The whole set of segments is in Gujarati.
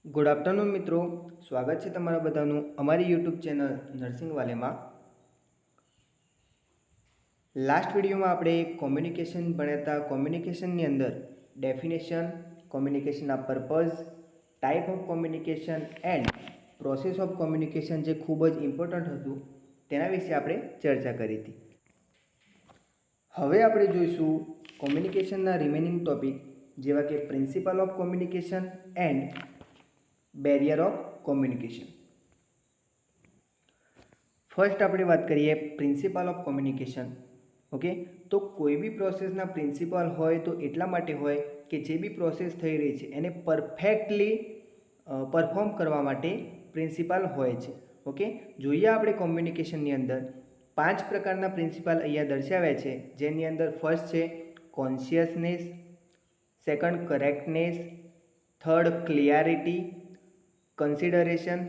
ગુડ આફ્ટરનૂન મિત્રો, સ્વાગત છે તમારા બધાનું અમારી યુટ્યુબ ચેનલ નર્સિંગ વાલેમાં। લાસ્ટ વિડીયોમાં આપણે કોમ્યુનિકેશન ભણ્યા હતા। કોમ્યુનિકેશનની અંદર ડેફિનેશન, કોમ્યુનિકેશનના purpose, type of communication and process of communication જે ખૂબ જ ઇમ્પોર્ટન્ટ હતું તેના વિશે આપણે ચર્ચા કરી હતી। હવે આપણે જોઈશું કોમ્યુનિકેશનના રિમેનિંગ ટોપિક જેવા કે principle of communication and barrier of communication. First આપણે વાત કરીએ પ્રિન્સિપલ ઓફ કોમ્યુનિકેશન। ઓકે, તો કોઈ બી પ્રોસેસના પ્રિન્સિપલ હોય તો એટલા માટે હોય કે જે બી પ્રોસેસ થઈ રહી છે એને પરફેક્ટલી પરફોર્મ કરવા માટે પ્રિન્સિપલ હોય છે। ઓકે, જોઈએ આપણે કોમ્યુનિકેશનની અંદર 5 પ્રકારના પ્રિન્સિપલ અહીંયા દર્શાવ્યા છે, જેની અંદર ફર્સ્ટ છે consciousness, second correctness, third clarity, consideration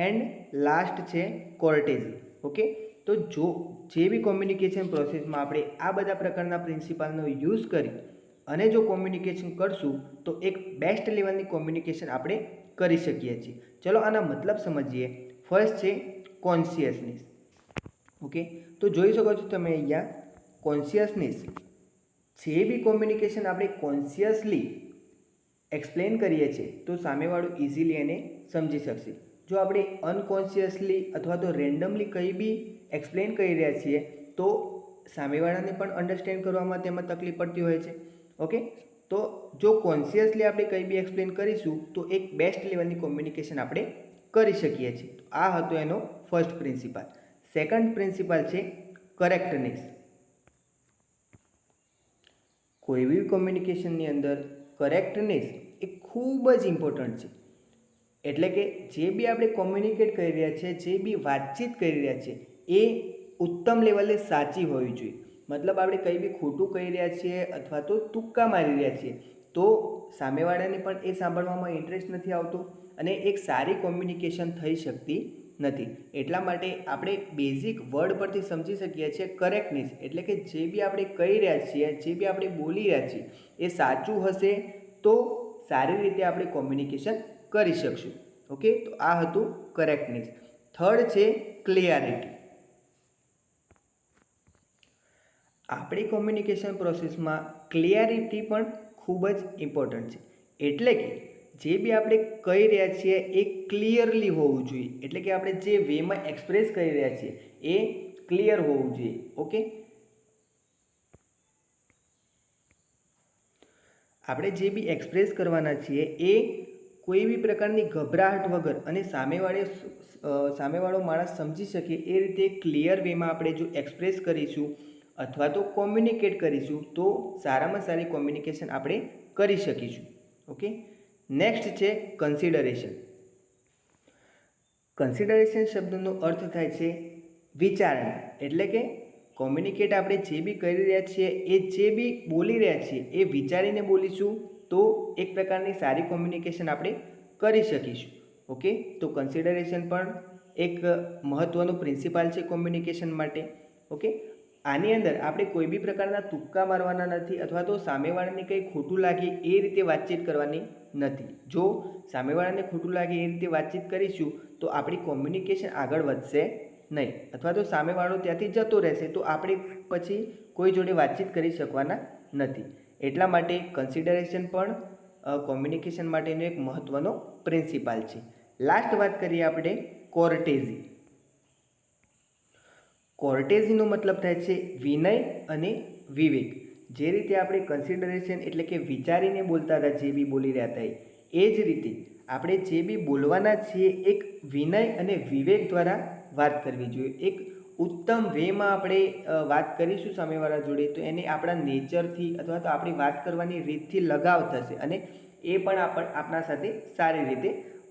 and last છે કોર્ટેઝી। ઓકે, તો જે બી કોમ્યુનિકેશન પ્રોસેસમાં આપણે આ બધા પ્રકારના પ્રિન્સિપલનો યુઝ કરી અને જો કોમ્યુનિકેશન કરશું તો એક બેસ્ટ લેવલની કોમ્યુનિકેશન આપણે કરી શકીએ છીએ। ચલો આના મતલબ સમજીએ। ફર્સ્ટ છે કોન્શિયસનેસ। ઓકે, તો જોઈ શકો છો તમે અહીંયા કોન્શિયસનેસ, જે બી કોમ્યુનિકેશન આપણે કોન્શિયસલી એક્સપ્લેન કરીએ છીએ તો સામેવાળું ઇઝીલી એને સમજી શકશે। જો આપણે અનકોન્શિયસલી અથવા તો રેન્ડમલી કંઈ બી એક્સપ્લેન કરી રહ્યા છીએ તો સામેવાળાને પણ અન્ડરસ્ટેન્ડ કરવામાં તેમાં તકલીફ પડતી હોય છે। ઓકે, તો જો કોન્શિયસલી આપણે કંઈ બી એક્સપ્લેન કરીશું તો એક બેસ્ટ લેવલની કોમ્યુનિકેશન આપણે કરી શકીએ છીએ। આ હતો એનો ફર્સ્ટ પ્રિન્સિપલ। સેકન્ડ પ્રિન્સિપલ છે કરેક્ટનેસ। કોઈ બી કોમ્યુનિકેશનની અંદર કરેક્ટનેસ એ ખૂબ જ ઇમ્પોર્ટન્ટ છે। એટલે કે જે બી આપણે કોમ્યુનિકેટ કરી રહ્યા છીએ, જે બી વાતચીત કરી રહ્યા છીએ એ ઉત્તમ લેવલે સાચી હોવી જોઈએ। મતલબ આપણે કંઈ બી ખોટું કહી રહ્યા છીએ અથવા તો તુક્કા મારી રહ્યા છીએ તો સામેવાળાને પણ એ સાંભળવામાં ઇન્ટરેસ્ટ નથી આવતો અને એક સારી કોમ્યુનિકેશન થઈ શકતી નથી। એટલા માટે આપણે બેઝિક વર્ડ પરથી સમજી શકીએ છીએ કરેક્ટનેસ એટલે કે જે બી આપણે કહી રહ્યા છીએ, જે બી આપણે બોલી રહ્યા છીએ એ સાચું હશે તો સારી રીતે આપણે કોમ્યુનિકેશન કરી શકશું। ઓકે, તો આ હતું કરેક્ટનેસ। થર્ડ છે ક્લિયરિટી। આપણી કોમ્યુનિકેશન પ્રોસેસમાં ક્લિયરિટી પણ ખૂબ જ ઇમ્પોર્ટન્ટ છે। એટલે કે જે બી આપણે કહી રહ્યા છીએ એ ક્લિયરલી હોવું જોઈએ। એટલે કે આપણે જે વેમાં એક્સપ્રેસ કરી રહ્યા છીએ એ ક્લિયર હોવું જોઈએ। ઓકે, આપણે જે બી એક્સપ્રેસ કરવાના છીએ એ કોઈ બી પ્રકારની ગભરાહટ વગર અને સામેવાળો માણસ સમજી શકે એ રીતે ક્લિયર વેમાં આપણે જો એક્સપ્રેસ કરીશું અથવા તો કોમ્યુનિકેટ કરીશું તો સારામાં સારી કોમ્યુનિકેશન આપણે કરી શકીશું। ઓકે, નેક્સ્ટ છે કન્સિડરેશન। કન્સિડરેશન શબ્દનો અર્થ થાય છે વિચારણા। એટલે કે કોમ્યુનિકેટ આપણે જે બી કરી રહ્યા છીએ એ જે બી બોલી રહ્યા છીએ એ વિચારીને બોલીશું તો એક પ્રકારની સારી કોમ્યુનિકેશન આપણે કરી શકીશું। ઓકે, તો કન્સિડરેશન પણ એક મહત્ત્વનો પ્રિન્સિપલ છે કોમ્યુનિકેશન માટે। ઓકે, આની અંદર આપણે કોઈ બી પ્રકારના તુક્કા મારવાના નથી અથવા તો સામેવાળાને કંઈ ખોટું લાગે એ રીતે વાતચીત કરવાની નથી। જો સામેવાળાને ખોટું લાગે એ રીતે વાતચીત કરીશું તો આપણી કોમ્યુનિકેશન આગળ વધશે નહીં અથવા તો સામેવાળો ત્યાંથી જતો રહેશે તો આપણે પછી કોઈ જોડે વાતચીત કરી શકવાના નથી। એટલા માટે કન્સિડરેશન પણ કોમ્યુનિકેશન માટેનો એક મહત્ત્વનો પ્રિન્સિપલ છે। લાસ્ટ વાત કરીએ આપણે કોર્ટેઝી। કોર્ટેઝીનો મતલબ થાય છે વિનય અને વિવેક। જે રીતે આપણે કન્સિડરેશન એટલે કે વિચારીને બોલતા હતા, જે બી બોલી રહ્યા હતા એ જ રીતે આપણે જે બી બોલવાના છીએ એક વિનય અને વિવેક દ્વારા વાત કરવી જોઈએ। એક ઉત્તમ વેમાં આપણે વાત કરીશું સામેવાળા જોડે તો એને આપણા નેચરથી અથવા તો આપણી વાત કરવાની રીતથી લગાવ થશે અને એ પણ આપણા સાથે સારી રીતે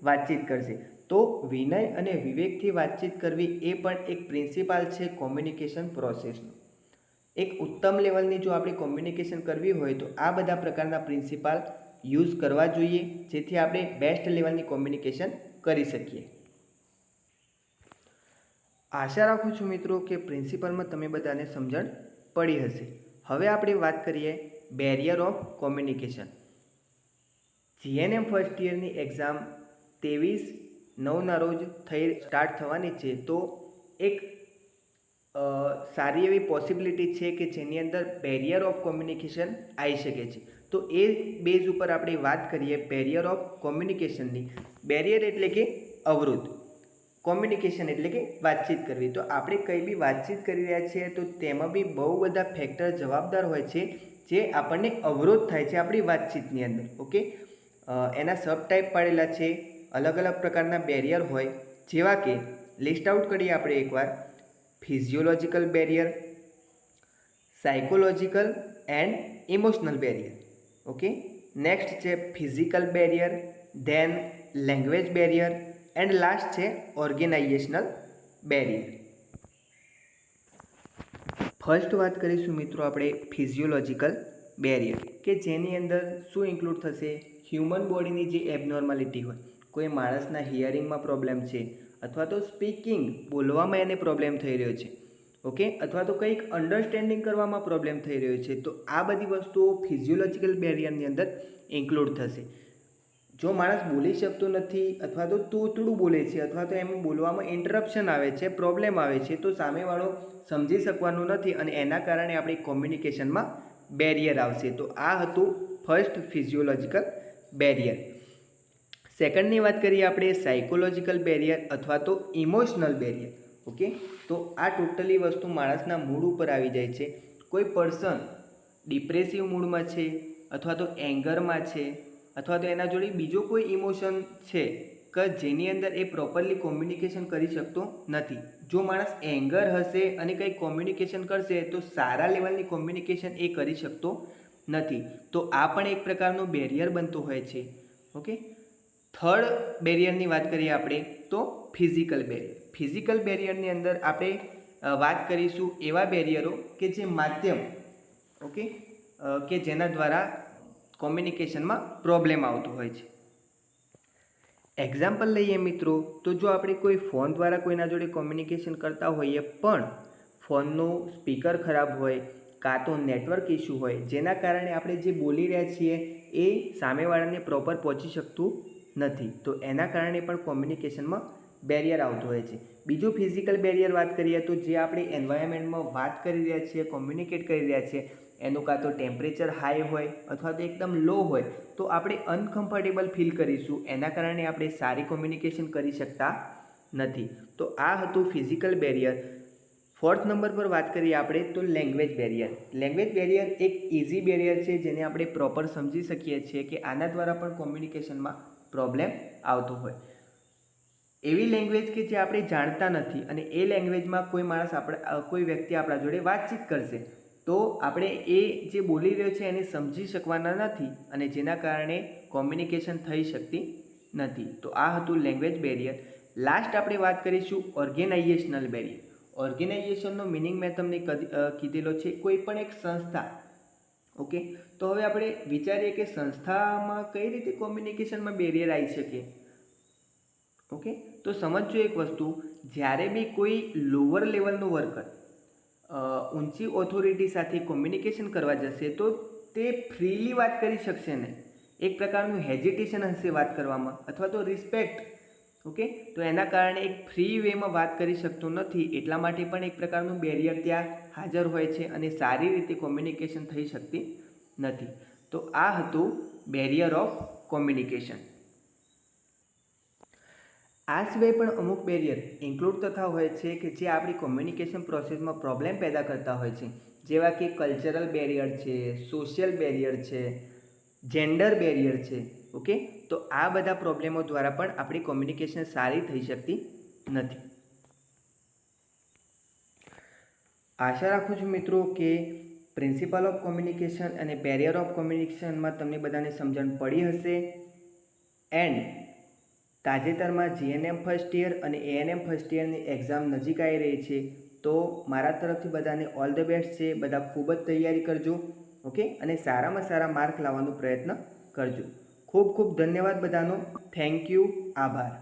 વાતચીત કરશે। તો વિનય અને વિવેકથી વાતચીત કરવી એ પણ એક પ્રિન્સિપલ છે કોમ્યુનિકેશન પ્રોસેસનો। એક ઉત્તમ લેવલની જો આપણે કોમ્યુનિકેશન કરવી હોય તો આ બધા પ્રકારના પ્રિન્સિપલ યુઝ કરવા જોઈએ જેથી આપણે બેસ્ટ લેવલની કોમ્યુનિકેશન કરી શકીએ। આશા રાખું છું મિત્રો કે પ્રિન્સિપલમાં તમે બધાને સમજણ પડી હશે। હવે આપણે વાત કરીએ barrier of communication. GNM first યરની એક્ઝામ 23/9ના રોજ સ્ટાર્ટ થવાની છે. તો એક સારી એવી પોસિબિલિટી છે કે જેની અંદર બેરિયર ઓફ કોમ્યુનિકેશન આવી શકે છે. તો એ બેઝ ઉપર આપણે વાત કરીએ બેરિયર ઓફ કોમ્યુનિકેશનની. બેરિયર એટલે કે અવરોધ, કોમ્યુનિકેશન એટલે કે વાતચીત કરવી. તો આપણે કંઈ બી વાતચીત કરી રહ્યા છીએ તો તેમાં બી બહુ બધા ફેક્ટર જવાબદાર હોય છે જે આપણને અવરોધ થાય છે આપણી વાતચીતની અંદર. ઓકે, એના સબ ટાઈપ પાડેલા છે. અલગ અલગ પ્રકારના બેરિયર હોય, જેવા કે લિસ્ટ આઉટ કરીએ આપણે એકવાર. Physiological barrier, psychological and emotional barrier. Okay, next છે physical barrier, then language barrier and last છે ઓર્ગેનાઇઝેશનલ બેરિયર. ફર્સ્ટ વાત કરીશું મિત્રો આપણે ફિઝિયોલોજિકલ બેરિયર, કે જેની અંદર શું ઇન્ક્લુડ થશે? હ્યુમન બોડીની જે એબનોર્માલિટી હોય, કોઈ માણસના હિયરિંગમાં પ્રોબ્લેમ છે, અથવા તો સ્પીકિંગ બોલવામાં એને પ્રોબ્લેમ થઈ રહ્યો છે, ઓકે, અથવા તો કંઈક અન્ડરસ્ટેન્ડિંગ કરવામાં પ્રોબ્લેમ થઈ રહ્યો છે, તો આ બધી વસ્તુઓ ફિઝિયોલોજિકલ બેરિયરની અંદર ઇન્ક્લુડ થશે. જો માણસ બોલી શકતો નથી, અથવા તો તૂતડું બોલે છે, અથવા તો એમ બોલવામાં ઇન્ટરપ્શન આવે છે, પ્રોબ્લેમ આવે છે, તો સામેવાળો સમજી શકવાનું નથી અને એના કારણે આપણી કોમ્યુનિકેશનમાં બેરિયર આવશે. તો આ હતું ફર્સ્ટ ફિઝિયોલોજિકલ બેરિયર. સેકન્ડની વાત કરીએ આપણે સાયકોલોજિકલ બેરિયર અથવા તો ઇમોશનલ બેરિયર. ઓકે, તો આ ટોટલી વસ્તુ માણસના મૂડ ઉપર આવી જાય છે. કોઈ પર્સન ડિપ્રેસિવ મૂડમાં છે, અથવા તો એંગરમાં છે, અથવા તો એના જોડે બીજો કોઈ ઇમોશન છે કે જેની અંદર એ પ્રોપરલી કોમ્યુનિકેશન કરી શકતો નથી. જો માણસ એંગર હશે અને કંઈ કોમ્યુનિકેશન કરશે તો સારા લેવલની કોમ્યુનિકેશન એ કરી શકતો નથી. તો આ પણ એક પ્રકારનો બેરિયર બનતો હોય છે. ઓકે, થર્ડ બેરિયરની વાત કરીએ આપણે તો ફિઝિકલ બેરિયર. ફિઝિકલ બેરિયરની અંદર આપણે વાત કરીશું એવા બેરિયરો કે જે માધ્યમ, ઓકે, કે જેના દ્વારા કોમ્યુનિકેશનમાં પ્રોબ્લેમ આવતો હોય છે. એક્ઝામ્પલ લઈએ મિત્રો, તો જો આપણે કોઈ ફોન દ્વારા કોઈના જોડે કોમ્યુનિકેશન કરતા હોઈએ પણ ફોનનું સ્પીકર ખરાબ હોય, કાં તો નેટવર્ક ઇસ્યુ હોય, જેના કારણે આપણે જે બોલી રહ્યા છીએ એ સામેવાળાને પ્રોપર પહોંચી શકતું નથી, તો એના કારણે પણ કોમ્યુનિકેશનમાં બેરિયર આવતો હોય છે. બીજું ફિઝિકલ બેરિયર વાત કરીએ તો જે આપણે એન્વાયરમેન્ટમાં વાત કરી રહ્યા છીએ, કોમ્યુનિકેટ કરી રહ્યા છીએ, એનું કાં તો ટેમ્પરેચર હાઈ હોય અથવા તો એકદમ લો હોય, તો આપણે અનકમ્ફર્ટેબલ ફીલ કરીશું, એના કારણે આપણે સારી કોમ્યુનિકેશન કરી શકતા નથી. તો આ હતું ફિઝિકલ બેરિયર. ફોર્થ નંબર પર વાત કરીએ આપણે તો લેંગ્વેજ બેરિયર. લેંગ્વેજ બેરિયર એક ઇઝી બેરિયર છે જેને આપણે પ્રોપર સમજી શકીએ છીએ કે આના દ્વારા પણ કોમ્યુનિકેશનમાં પ્રોબ્લેમ આવતો હોય. એવી લેંગ્વેજ કે જે આપણે જાણતા નથી અને એ લેંગ્વેજમાં કોઈ વ્યક્તિ આપણા જોડે વાતચીત કરશે તો આપણે એ જે બોલી રહ્યો છે એને સમજી શકવાના નથી અને જેના કારણે કોમ્યુનિકેશન થઈ શકતી નથી. તો આ હતું લેંગ્વેજ બેરિયર. લાસ્ટ આપણે વાત કરીશું ઓર્ગેનાઇઝેશનલ બેરિયર. ઓર્ગેનાઇઝેશનનો મિનિંગ મેં તમને કીધેલો છે, કોઈ પણ એક સંસ્થા. ઓકે, તો હવે આપણે વિચારીએ કે સંસ્થામાં કઈ રીતે કોમ્યુનિકેશનમાં બેરિયર આવી શકે. ઓકે, તો સમજો એક વસ્તુ, જ્યારે બી કોઈ લોઅર લેવલનું વર્કર ઊંચી ઓથોરિટી સાથે કોમ્યુનિકેશન કરવા જશે તો તે ફ્રીલી વાત કરી શકશે નહીં. એક પ્રકારનું હેઝિટેશન હશે વાત કરવામાં, અથવા તો રિસ્પેક્ટ. ઓકે, તો એના કારણે એક ફ્રી વેમાં વાત કરી શકતો નથી, એટલા માટે પણ એક પ્રકારનું બેરિયર ત્યાં હાજર હોય છે અને સારી રીતે કોમ્યુનિકેશન થઈ શકતી નથી. તો આ હતું બેરિયર ઓફ કોમ્યુનિકેશન. આ સિવાય પણ અમુક બેરિયર ઇન્ક્લુડ થતા હોય છે કે જે આપણી કોમ્યુનિકેશન પ્રોસેસમાં પ્રોબ્લેમ પેદા કરતા હોય છે, જેવા કે કલ્ચરલ બેરિયર છે, સોશિયલ બેરિયર છે, જેન્ડર બેરિયર છે. ઓકે, તો આ બધા પ્રોબ્લેમો દ્વારા પણ આપણી કોમ્યુનિકેશન સારી થઈ શકતી નથી. આશા રાખું છું મિત્રો કે પ્રિન્સિપલ ઓફ કોમ્યુનિકેશન અને બેરિયર ઓફ કોમ્યુનિકેશનમાં તમને બધાને સમજણ પડી હશે. એન્ડ તાજેતરમાં જીએનએમ ફર્સ્ટ યર અને એએનએમ ફર્સ્ટ યરની એક્ઝામ નજીક આવી રહી છે, તો મારા તરફથી બધાને ઓલ ધ બેસ્ટ છે. બધા ખૂબ જ તૈયારી કરજો. ઓકે, અને સારામાં સારા માર્ક લાવવાનો પ્રયત્ન કરજો. ખૂબ ખૂબ ધન્યવાદ બધાનો. Thank you. આભાર.